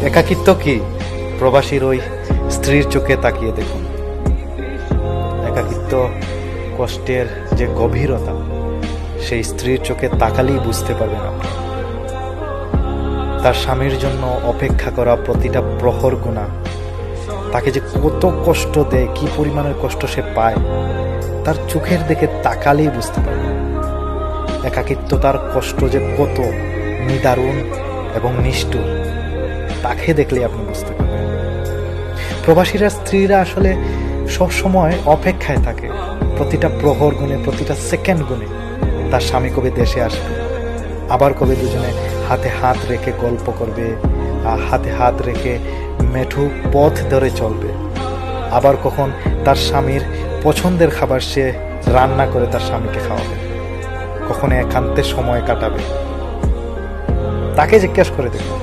একাকিত্ব কি? প্রবাসীর ওই স্ত্রীর চোখে তাকিয়ে দেখুন। একাকিত্ব কষ্টের যে গভীরতা, সেই স্ত্রীর চোখে তাকালেই বুঝতে পারবেন আপনি। তার স্বামীর জন্য অপেক্ষা করা প্রতিটা প্রহর গুণা, তাকে যে কত কষ্ট দেয়, কি পরিমাণের কষ্ট সে পায়, তার চোখের দিকে তাকালেই বুঝতে পারবে। একাকিত্ব তার কষ্ট যে কত নিদারুণ এবং নিষ্ঠুর, তাকে দেখলে আপনি বুঝতে পারবেন। প্রবাসীরা স্ত্রীরা আসলে সবসময় অপেক্ষায় থাকে, প্রতিটা প্রহর গুণে, প্রতিটা সেকেন্ড গুণে তার স্বামী কবে দেশে আসবে, আবার কবে দুজনে হাতে হাত রেখে গল্প করবে, হাতে হাত রেখে মেঠু পথ ধরে চলবে, আবার কখন তার স্বামীর পছন্দের খাবার সে রান্না করে তার স্বামীকে খাওয়াবে, কখনো একান্তে সময় কাটাবে। তাকে জিজ্ঞেস করে দেখুন।